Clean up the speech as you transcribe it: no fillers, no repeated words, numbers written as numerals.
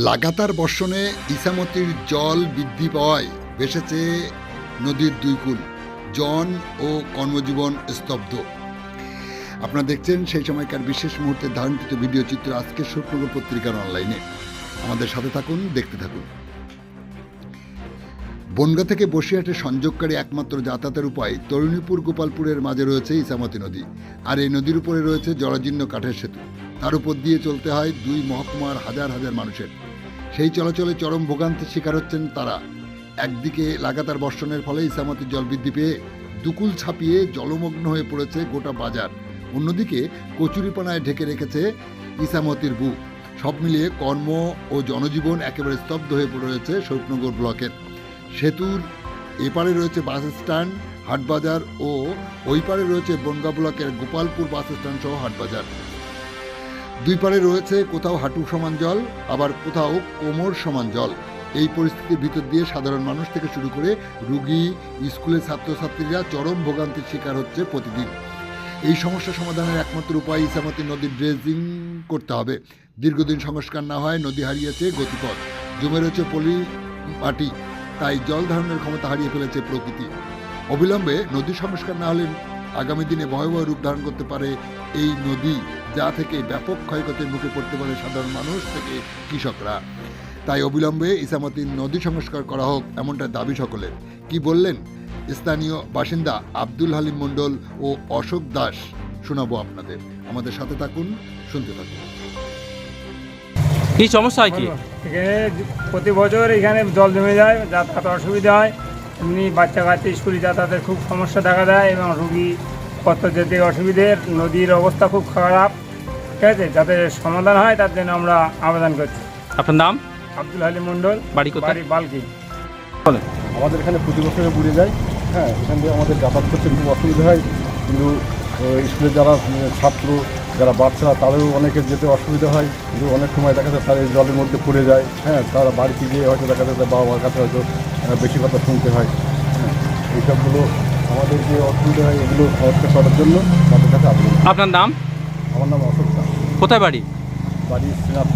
লাগাতার বর্ষণে ইছামতির জল বৃদ্ধি পাওয়ায় ভেসেছে নদীর দুই কূল। জন ও কর্মজীবন স্তব্ধ। আপনারা দেখছেন সেই সময়কার বিশেষ মুহূর্তে ধারণকৃত ভিডিও চিত্র আজকের শোকনগর পত্রিকার অনলাইনে। আমাদের সাথে থাকুন, দেখতে থাকুন। বনগাঁ থেকে বসিরহাটের সংযোগকারী একমাত্র যাতায়াতের উপায় তরুণীপুর গোপালপুরের মাঝে রয়েছে ইছামতি নদী। আর এই নদীর উপরে রয়েছে জরাজীর্ণ কাঠের সেতু। তার উপর দিয়ে চলতে হয় দুই মহকুমার হাজার হাজার মানুষের। সেই চলাচলে চরম ভোগান্তির শিকার হচ্ছেন তারা। একদিকে লাগাতার বর্ষণের ফলে ইছামতির জল বৃদ্ধি পেয়ে দুকুল ছাপিয়ে জলমগ্ন হয়ে পড়েছে গোটা বাজার। অন্যদিকে কচুরিপানায় ঢেকে রেখেছে ইছামতির বুক। সব মিলিয়ে কর্ম ও জনজীবন একেবারে স্তব্ধ হয়ে পড়ে রয়েছে শোকনগর ব্লকের। সেতুর এপারে রয়েছে বাস স্ট্যান্ড, হাটবাজার ও ওই পারে রয়েছে বনগাঁ ব্লকের গোপালপুর বাস স্ট্যান্ড সহ হাটবাজার। দুই পারে রয়েছে কোথাও হাঁটু সমান জল, আবার কোথাও কোমর সমান জল। এই পরিস্থিতির ভিতর দিয়ে সাধারণ মানুষ থেকে শুরু করে রুগী, স্কুলের ছাত্রছাত্রীরা চরম ভোগান্তির শিকার হচ্ছে প্রতিদিন। এই সমস্যা সমাধানের একমাত্র উপায় ইছামতি নদীর ড্রেজিং করতে হবে। দীর্ঘদিন সংস্কার না হয় নদী হারিয়েছে গতিপথ, জমে রয়েছে পলি মাটি, তাই জল ধারণের ক্ষমতা হারিয়ে ফেলেছে প্রকৃতি। অবিলম্বে নদী সংস্কার না হলে আগামী দিনে ভয়াবহ রূপ ধারণ করতে পারে এই নদী, যা থেকে ব্যাপক ক্ষয়ক্ষতির মুখে পড়তে পারে সাধারণ মানুষ থেকে কৃষকরা। তাই অবিলম্বে ইছামতির নদী সংস্কার করা হোক, এমনটা দাবি সকলের। কি বললেন স্থানীয় বাসিন্দা আব্দুল হালিম মণ্ডল ও অশোক দাস, শোনাবো আপনাদের। আমাদের সাথে থাকুন, শুনতে থাকুন। কি সমস্যা হয়? কি এখানে প্রতি বছর এখানে জল জমে যায়, যাতায়াত অসুবিধা হয়। এমনি বাচ্চা কাচ্চা স্কুলে যাতায়াতের খুব সমস্যা দেখা দেয় এবং রুগী কত যেতে অসুবিধে। নদীর অবস্থা খুব খারাপ, ঠিক আছে। যাতে সমাধান হয় তার জন্য আমরা আবেদন করছি। আপনার নাম? আব্দুল হালিম মণ্ডল, বাড়ি কোথায়? বাড়ি বালকি। আমাদের এখানে প্রতি বছরে বুড়ে যায়। হ্যাঁ, এখান থেকে আমাদের যাতায়াত করতে খুব অসুবিধা হয়। কিন্তু স্কুলের যারা ছাত্র, যারা বাচ্চারা, তাদেরও অনেকের যেতে অসুবিধা হয়। কিন্তু অনেক সময় দেখা যায় তারা এই জলের মধ্যে পড়ে যায়। হ্যাঁ, তারা বাড়িতে গিয়ে হয়তো দেখা যায় বাবা মার কাছে হয়তো বেশি কথা শুনতে হয়। হ্যাঁ, এইসবগুলো আমাদের যে অসুবিধা হয় এগুলো সমস্যা করার জন্য তাদের কাছে আবেদন। আপনার নাম? আমার নাম অশোক দাস, কোথায় বাড়ি? বাড়ি শ্রীনাথ।